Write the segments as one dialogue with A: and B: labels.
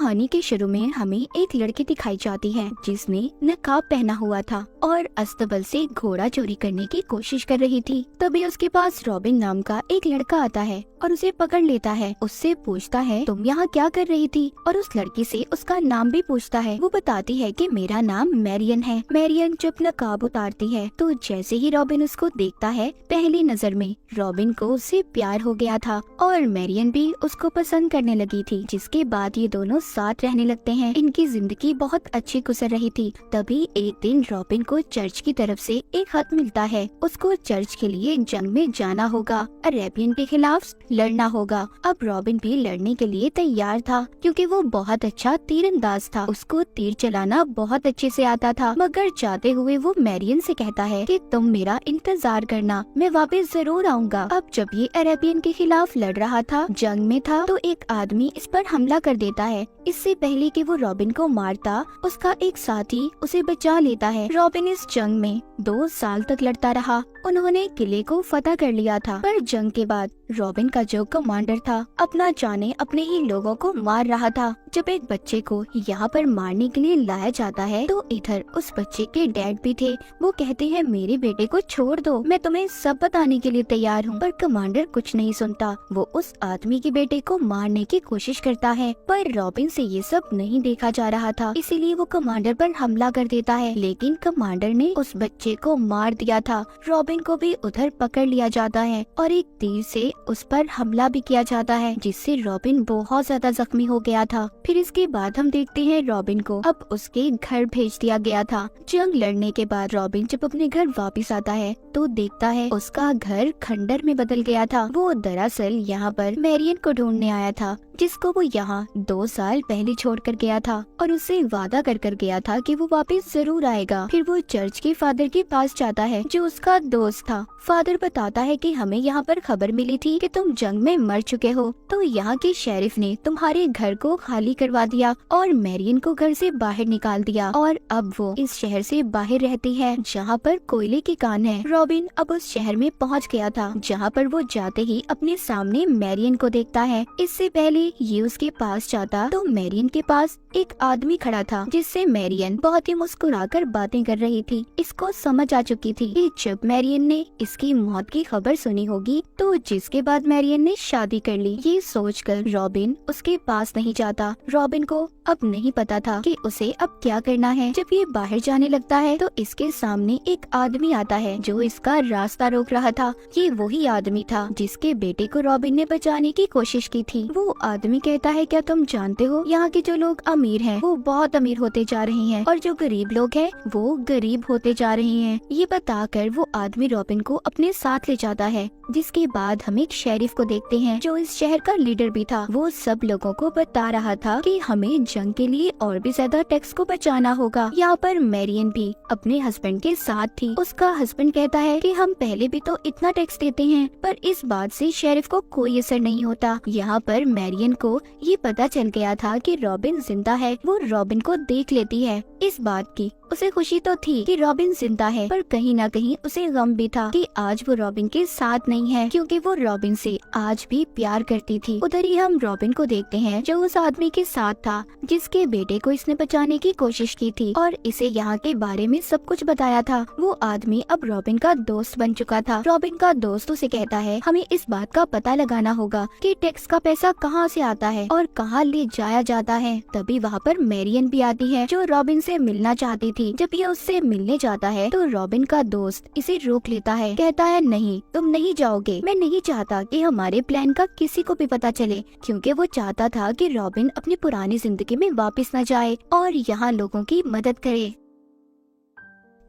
A: कहानी के शुरू में हमें एक लड़की दिखाई जाती है जिसने नकाब पहना हुआ था और अस्तबल से घोड़ा चोरी करने की कोशिश कर रही थी। तभी उसके पास रॉबिन नाम का एक लड़का आता है और उसे पकड़ लेता है। उससे पूछता है तुम यहाँ क्या कर रही थी, और उस लड़की से उसका नाम भी पूछता है। वो बताती है कि मेरा नाम मैरियन है। मैरियन जब नकाब उतारती है तो जैसे ही रॉबिन उसको देखता है, पहली नजर में रॉबिन को उससे प्यार हो गया था और मैरियन भी उसको पसंद करने लगी थी। जिसके बाद ये दोनों साथ रहने लगते हैं। इनकी जिंदगी बहुत अच्छी गुजर रही थी। तभी एक दिन रॉबिन को चर्च की तरफ से एक खत मिलता है। उसको चर्च के लिए जंग में जाना होगा, अरेबियन के खिलाफ लड़ना होगा। अब रॉबिन भी लड़ने के लिए तैयार था क्योंकि वो बहुत अच्छा तीरंदाज था। उसको तीर चलाना बहुत अच्छे से आता था। मगर जाते हुए वो मैरियन से कहता है कि तुम मेरा इंतजार करना, मैं वापस जरूर आऊंगा। अब जब ये अरेबियन के खिलाफ लड़ रहा था, जंग में था, तो एक आदमी इस पर हमला कर देता है। इससे पहले कि वो रॉबिन को मारता, उसका एक साथी उसे बचा लेता है। रॉबिन इस जंग में 2 साल तक लड़ता रहा। उन्होंने किले को फतह कर लिया था। पर जंग के बाद रॉबिन का जो कमांडर था, अपना जाने अपने ही लोगों को मार रहा था। जब एक बच्चे को यहाँ पर मारने के लिए लाया जाता है तो इधर उस बच्चे के डैड भी थे। वो कहते हैं मेरे बेटे को छोड़ दो, मैं तुम्हें सब बताने के लिए तैयार हूँ। पर कमांडर कुछ नहीं सुनता। वो उस आदमी के बेटे को मारने की कोशिश करता है, पर रॉबिन से ये सब नहीं देखा जा रहा था, इसीलिए वो कमांडर पर हमला कर देता है। लेकिन कमांडर ने उस बच्चे को मार दिया था। रॉबिन को भी उधर पकड़ लिया जाता है और एक तीर से उस पर हमला भी किया जाता है, जिससे रॉबिन बहुत ज्यादा जख्मी हो गया था। फिर इसके बाद हम देखते हैं रॉबिन को अब उसके घर भेज दिया गया था। जंग लड़ने के बाद रॉबिन जब अपने घर वापस आता है तो देखता है उसका घर खंडर में बदल गया था। वो दरअसल यहाँ पर मैरियन को ढूंढने आया था, जिसको वो यहाँ 2 साल पहले छोड़ कर गया था और उससे वादा कर गया था कि वो वापस जरूर आएगा। फिर वो चर्च के फादर के पास जाता है जो उसका दोस्त था। फादर बताता है कि हमें यहाँ पर खबर मिली थी कि तुम जंग में मर चुके हो, तो यहाँ के शेरिफ ने तुम्हारे घर को खाली करवा दिया और मैरियन को घर से बाहर निकाल दिया और अब वो इस शहर से बाहर रहती है जहाँ पर कोयले की कान है। रॉबिन अब उस शहर में पहुँच गया था जहाँ पर वो जाते ही अपने सामने मैरियन को देखता है। इससे पहले ये उसके पास जाता तो मैरियन के पास एक आदमी खड़ा था जिससे मैरियन बहुत ही मुस्कुराकर बातें कर रही थी। इसको समझ आ चुकी थी कि जब मैरियन ने इसकी मौत की खबर सुनी होगी तो जिसके बाद मैरियन ने शादी कर ली। ये सोचकर रॉबिन उसके पास नहीं जाता। रॉबिन को अब नहीं पता था कि उसे अब क्या करना है। जब ये बाहर जाने लगता है तो इसके सामने एक आदमी आता है जो इसका रास्ता रोक रहा था। ये वही आदमी था जिसके बेटे को रॉबिन ने बचाने की कोशिश की थी। वो आदमी कहता है क्या तुम जानते हो यहाँ के जो लोग अमीर हैं वो बहुत अमीर होते जा रहे हैं और जो गरीब लोग हैं वो गरीब होते जा रहे हैं। ये बताकर वो आदमी रॉबिन को अपने साथ ले जाता है। जिसके बाद हम एक शेरिफ को देखते हैं जो इस शहर का लीडर भी था। वो सब लोगों को बता रहा था कि हमें जंग के लिए और भी ज्यादा टैक्स को बचाना होगा। यहाँ पर मैरियन भी अपने हस्बैंड के साथ थी। उसका हस्बैंड कहता है कि हम पहले भी तो इतना टैक्स देते हैं, पर इस बात से शेरिफ को कोई असर नहीं होता। यहाँ पर मैरियन को ये पता चल गया था कि रॉबिन जिंदा है। वो रॉबिन को देख लेती है। इस बात की उसे खुशी तो थी कि रॉबिन जिंदा है, पर कहीं न कहीं उसे गम भी था कि आज वो रॉबिन के साथ नहीं है, क्योंकि वो रॉबिन से आज भी प्यार करती थी। उधर ही हम रॉबिन को देखते हैं जो उस आदमी के साथ था जिसके बेटे को इसने बचाने की कोशिश की थी और इसे यहाँ के बारे में सब कुछ बताया था। वो आदमी अब रॉबिन का दोस्त बन चुका था। रॉबिन का दोस्त उसे कहता है हमें इस बात का पता लगाना होगा कि टैक्स का पैसा कहाँ से आता है और कहाँ ले जाया जाता है। तभी वहाँ पर मैरियन भी आती है जो रॉबिन से मिलना चाहती थी। जब ये उससे मिलने जाता है तो रॉबिन का दोस्त इसे रोक लेता है। कहता है नहीं, तुम नहीं जाओगे। मैं नहीं चाहता कि हमारे प्लान का किसी को भी पता चले, क्योंकि वो चाहता था कि रॉबिन अपनी पुरानी जिंदगी में वापस न जाए और यहाँ लोगों की मदद करे।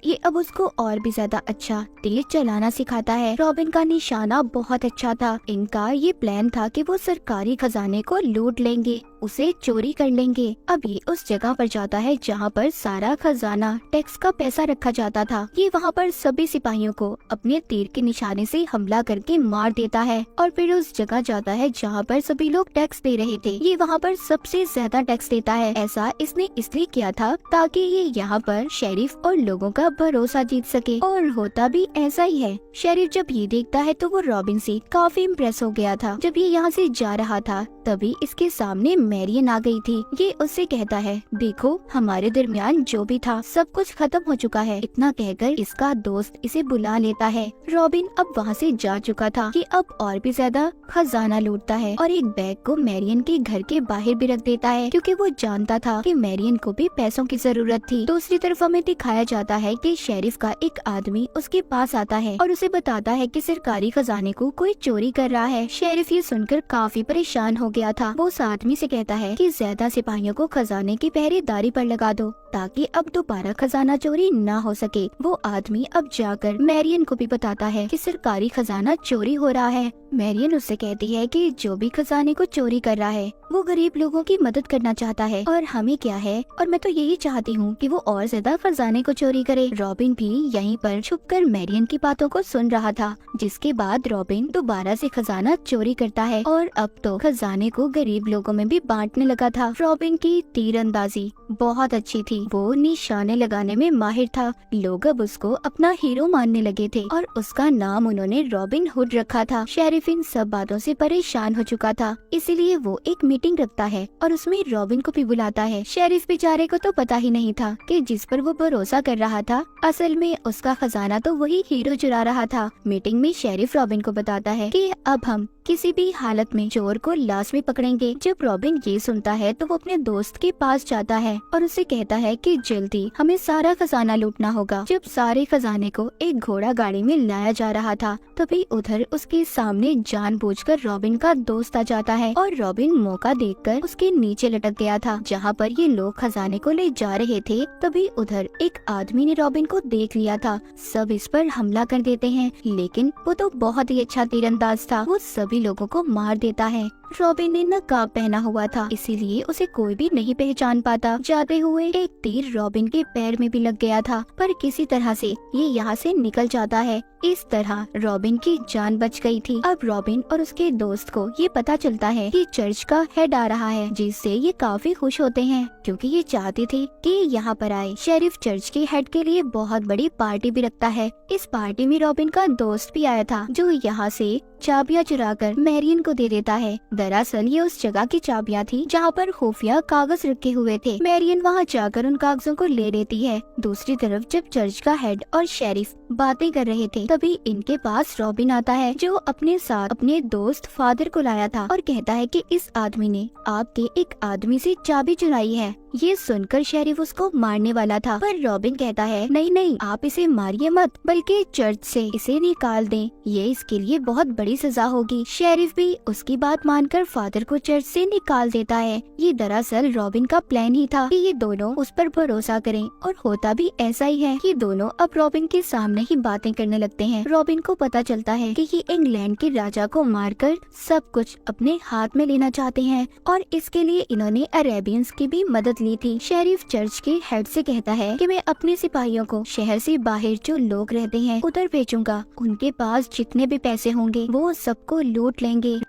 A: ये अब उसको और भी ज्यादा अच्छा तीर चलाना सिखाता है। रॉबिन का निशाना बहुत अच्छा था। इनका ये प्लान था कि वो सरकारी खजाने को लूट लेंगे, उसे चोरी कर लेंगे। अब ये उस जगह पर जाता है जहाँ पर सारा खजाना टैक्स का पैसा रखा जाता था। ये वहाँ पर सभी सिपाहियों को अपने तीर के निशाने से हमला करके मार देता है और फिर उस जगह जाता है जहाँ पर सभी लोग टैक्स दे रहे थे। ये वहाँ पर सबसे ज्यादा टैक्स देता है। ऐसा इसने इसलिए किया था ताकि ये यहाँ पर शेरिफ और लोगों का भरोसा जीत सके, और होता भी ऐसा ही है। शेरिफ जब ये देखता है तो वो रॉबिन से काफी इम्प्रेस हो गया था। जब ये यहाँ से जा रहा था तभी इसके सामने मैरियन आ गई थी। ये उससे कहता है, देखो हमारे दरमियान जो भी था सब कुछ खत्म हो चुका है। इतना कहकर इसका दोस्त इसे बुला लेता है। रॉबिन अब वहाँ से जा चुका था। ये अब और भी ज्यादा खजाना लूटता है और एक बैग को मैरियन के घर के बाहर भी रख देता है, क्योंकि वो जानता था कि मैरियन को भी पैसों की जरूरत थी। दूसरी तरफ हमें दिखाया जाता है कि शेरिफ का एक आदमी उसके पास आता है और उसे बताता है कि सरकारी खजाने को कोई चोरी कर रहा है। शेरिफ ये सुनकर काफी परेशान हो गया था। वो उस आदमी से कहता है कि ज्यादा सिपाहियों को खजाने की पहरेदारी पर लगा दो, ताकि अब दोबारा खजाना चोरी ना हो सके। वो आदमी अब जाकर मैरियन को भी बताता है कि सरकारी खजाना चोरी हो रहा है। मैरियन उससे कहती है कि जो भी खजाने को चोरी कर रहा है वो गरीब लोगों की मदद करना चाहता है, और हमें क्या है, और मैं तो यही चाहती हूँ कि वो और ज्यादा खजाने को चोरी करे। रॉबिन भी यहीं पर छुपकर मैरियन की बातों को सुन रहा था, जिसके बाद रॉबिन दोबारा से खजाना चोरी करता है और अब तो खजाने को गरीब लोगों में भी बांटने लगा था। रॉबिन की तीरंदाजी बहुत अच्छी थी। वो निशाने लगाने में माहिर था। लोग अब उसको अपना हीरो मानने लगे थे और उसका नाम उन्होंने रॉबिन हुड रखा था। शेरिफ इन सब बातों से परेशान हो चुका था, इसीलिए वो एक मीटिंग रखता है और उसमें रॉबिन को भी बुलाता है। शेरिफ बेचारे को तो पता ही नहीं था कि जिस पर वो भरोसा कर रहा था असल में उसका खजाना तो वही हीरो चुरा रहा था। मीटिंग में शेरिफ रॉबिन को बताता है कि अब हम किसी भी हालत में चोर को लाश में पकड़ेंगे। जब रॉबिन ये सुनता है तो वो अपने दोस्त के पास जाता है और उसे कहता है कि जल्दी हमें सारा खजाना लूटना होगा। जब सारे खजाने को एक घोड़ा गाड़ी में लाया जा रहा था तभी उधर उसके सामने जानबूझकर रॉबिन का दोस्त आ जाता है और रॉबिन मौका देखकर उसके नीचे लटक गया था जहाँ पर ये लोग खजाने को ले जा रहे थे। तभी उधर एक आदमी ने रॉबिन को देख लिया था। सब इस पर हमला कर देते हैं, लेकिन वो तो बहुत ही अच्छा तीरंदाज था। वो सभी लोगों को मार देता है। रॉबिन ने नकाब पहना हुआ था, इसीलिए उसे कोई भी नहीं पहचान पाता। जाते हुए एक तीर रॉबिन के पैर में भी लग गया था, पर किसी तरह से ये यहाँ से निकल जाता है। इस तरह रॉबिन की जान बच गई थी। अब रॉबिन और उसके दोस्त को ये पता चलता है कि चर्च का हेड आ रहा है, जिससे ये काफी खुश होते हैं क्योंकि ये चाहते थे कि यहाँ पर आए। शेरिफ चर्च के हेड के लिए बहुत बड़ी पार्टी भी रखता है। इस पार्टी में रॉबिन का दोस्त भी आया था, जो यहाँ से चाबियां चुराकर मैरियन को दे देता है। दरअसल ये उस जगह की चाबियां थी जहाँ पर खुफिया कागज रखे हुए थे। मैरियन वहाँ जाकर उन कागजों को ले लेती है। दूसरी तरफ जब चर्च का हेड और शेरिफ बातें कर रहे थे तभी इनके पास रॉबिन आता है, जो अपने साथ अपने दोस्त फादर को लाया था और कहता है कि इस आदमी ने आपके एक आदमी से चाबी चुराई है। ये सुनकर शेरिफ उसको मारने वाला था, पर रॉबिन कहता है नहीं नहीं, आप इसे मारिए मत, बल्कि चर्च से इसे निकाल दें। ये इसके लिए बहुत बड़ी सजा होगी। शेरिफ भी उसकी बात मानकर फादर को चर्च से निकाल देता है। ये दरअसल रॉबिन का प्लान ही था कि ये दोनों उस पर भरोसा करें, और होता भी ऐसा ही है कि दोनों अब रॉबिन के सामने ही बातें करने लगते हैं। रॉबिन को पता चलता है कि ये इंग्लैंड के राजा को मारकर सब कुछ अपने हाथ में लेना चाहते हैं, और इसके लिए इन्होंने अरेबियंस की भी मदद ली थी। शेरिफ चर्च के हेड से कहता है कि मैं अपने सिपाहियों को शहर से बाहर जो लोग रहते हैं उधर भेजूंगा। उनके पास जितने भी पैसे होंगे वो सबको लूट लेंगे।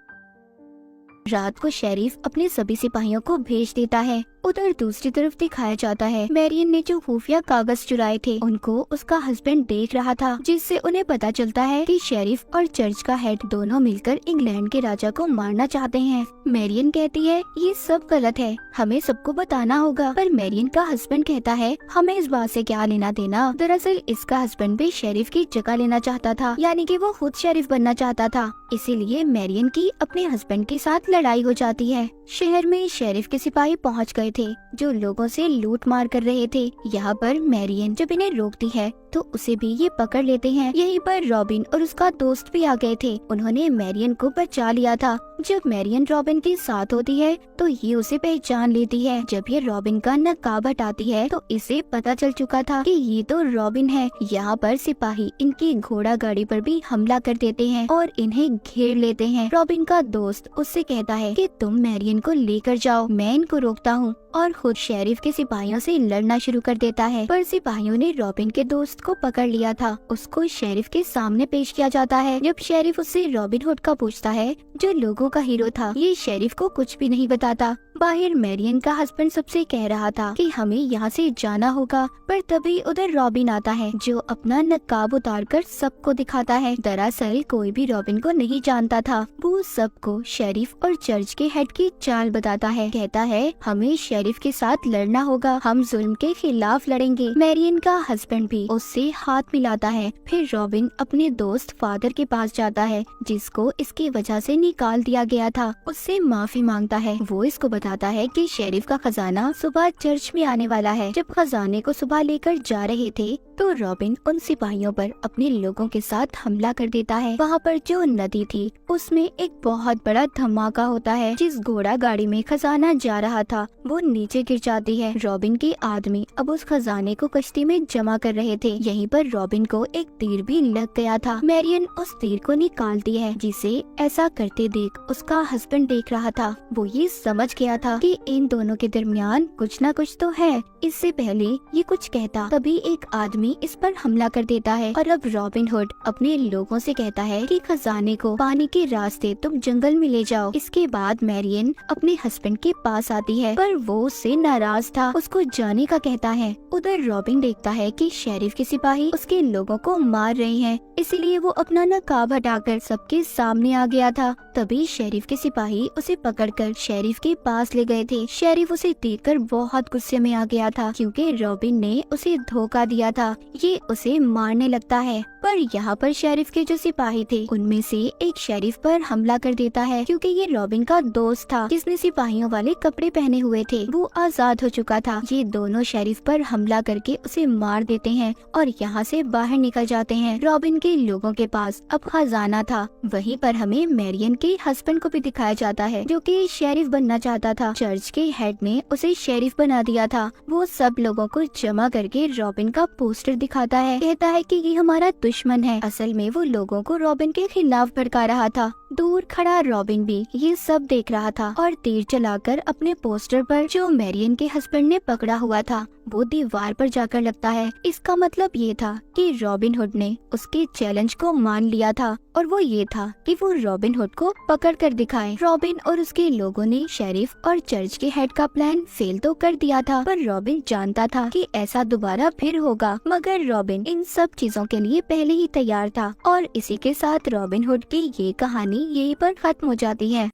A: रात को शेरिफ अपने सभी सिपाहियों को भेज देता है। उधर दूसरी तरफ दिखाया जाता है मैरियन ने जो खुफिया कागज चुराए थे उनको उसका हस्बैंड देख रहा था, जिससे उन्हें पता चलता है कि शेरिफ और चर्च का हेड दोनों मिलकर इंग्लैंड के राजा को मारना चाहते हैं। मैरियन कहती है ये सब गलत है, हमें सबको बताना होगा, पर मैरियन का हस्बैंड कहता है हमें इस बात से क्या लेना देना। दरअसल इसका हस्बैंड भी शेरिफ की जगह लेना चाहता था, यानी कि वो खुद शेरिफ बनना चाहता था। इसीलिए मैरियन की अपने हस्बैंड के साथ लड़ाई हो जाती है। शहर में शेरिफ के सिपाही पहुंच गए थे जो लोगों से लूट मार कर रहे थे। यहाँ पर मैरियन जब इन्हें रोकती है तो उसे भी ये पकड़ लेते हैं। यहीं पर रॉबिन और उसका दोस्त भी आ गए थे, उन्होंने मैरियन को बचा लिया था। जब मैरियन रॉबिन के साथ होती है तो ये उसे पहचान लेती है। जब ये रॉबिन का नकाब हटाती है तो इसे पता चल चुका था कि ये तो रॉबिन है। यहाँ पर सिपाही इनकी घोड़ा गाड़ी पर भी हमला कर देते हैं और इन्हें घेर लेते हैं। रॉबिन का दोस्त उससे कहता है कि तुम मैरियन को लेकर जाओ, मैं इनको रोकता हूँ, और खुद शेरिफ के सिपाहियों से लड़ना शुरू कर देता है। पर सिपाहियों ने रॉबिन के दोस्त को पकड़ लिया था। उसको शेरिफ के सामने पेश किया जाता है। जब शेरिफ उससे रॉबिन हुड का पूछता है जो लोगों का हीरो था, ये शेरिफ को कुछ भी नहीं बताता। बाहर मैरियन का हस्बैंड सबसे कह रहा था कि हमें यहाँ से जाना होगा, पर तभी उधर रॉबिन आता है जो अपना नकाब उतारकर सबको दिखाता है। दरअसल कोई भी रॉबिन को नहीं जानता था। वो सबको शेरिफ और चर्च के हेड की चाल बताता है। कहता है हमें शेरिफ के साथ लड़ना होगा, हम जुल्म के खिलाफ लड़ेंगे। मैरियन का हस्बैंड भी उससे हाथ मिलाता है। फिर रॉबिन अपने दोस्त फादर के पास जाता है जिसको इसकी वजह से निकाल दिया गया था। उससे माफी मांगता है। वो इसको बताता है कि शेरिफ का खजाना सुबह चर्च में आने वाला है। जब खजाने को सुबह लेकर जा रहे थे तो रॉबिन उन सिपाहियों पर अपने लोगों के साथ हमला कर देता है। वहाँ पर जो नदी थी उसमें एक बहुत बड़ा धमाका होता है। जिस घोड़ा गाड़ी में खजाना जा रहा था वो नीचे गिर जाती है। रॉबिन के आदमी अब उस खजाने को कश्ती में जमा कर रहे थे। यहीं पर रॉबिन को एक तीर भी लग गया था। मैरियन उस तीर को निकालती है जिसे ऐसा करते देख उसका हस्बैंड देख रहा था। वो ये समझ गया था कि इन दोनों के दरमियान कुछ न कुछ तो है। इससे पहले ये कुछ कहता तभी एक आदमी इस पर हमला कर देता है और अब रॉबिन हुड अपने लोगों से कहता है कि खजाने को पानी के रास्ते तुम जंगल में ले जाओ। इसके बाद मैरियन अपने हस्बैंड के पास आती है पर वो उससे नाराज था, उसको जाने का कहता है। उधर रॉबिन देखता है कि शेरिफ के सिपाही उसके लोगों को मार रहे हैं, इसीलिए वो अपना नकाब हटाकर सबके सामने आ गया था। तभी शेरिफ के सिपाही उसे पकड़कर शेरिफ के पास ले गए थे। शेरिफ उसे देखकर बहुत गुस्से में आ गया था क्योंकि रॉबिन ने उसे धोखा दिया था। ये उसे मारने लगता है पर यहाँ पर शेरिफ के जो सिपाही थे उनमें से एक शेरिफ पर हमला कर देता है क्योंकि ये रॉबिन का दोस्त था जिसने सिपाहियों वाले कपड़े पहने हुए थे। वो आजाद हो चुका था। ये दोनों शेरिफ पर हमला करके उसे मार देते हैं और यहाँ से बाहर निकल जाते हैं। रॉबिन के लोगों के पास अब खजाना था। वहीं पर हमें मैरियन के हस्बैंड को भी दिखाया जाता है जो कि शेरिफ बनना चाहता था। चर्च के हेड ने उसे शेरिफ बना दिया था। वो सब लोगों को जमा करके रॉबिन का पोस्टर दिखाता है। कहता है कि ये हमारा दुश्मन है। असल में वो लोगों को रॉबिन के खिलाफ भड़का रहा था। दूर खड़ा रॉबिन भी ये सब देख रहा था और तीर चलाकर अपने पोस्टर पर जो मैरियन के हस्बैंड ने पकड़ा हुआ था वो दीवार पर जाकर लगता है। इसका मतलब ये था कि रॉबिन हुड ने उसके चैलेंज को मान लिया था और वो ये था कि वो रॉबिन हुड को पकड़ कर दिखाए। रॉबिन और उसके लोगों ने शेरिफ और चर्च के हेड का प्लान फेल तो कर दिया था पर रॉबिन जानता था कि ऐसा दोबारा फिर होगा, मगर रॉबिन इन सब चीजों के लिए पहले ही तैयार था। और इसी के साथ रॉबिन हुड की ये कहानी यहीं पर खत्म हो जाती है।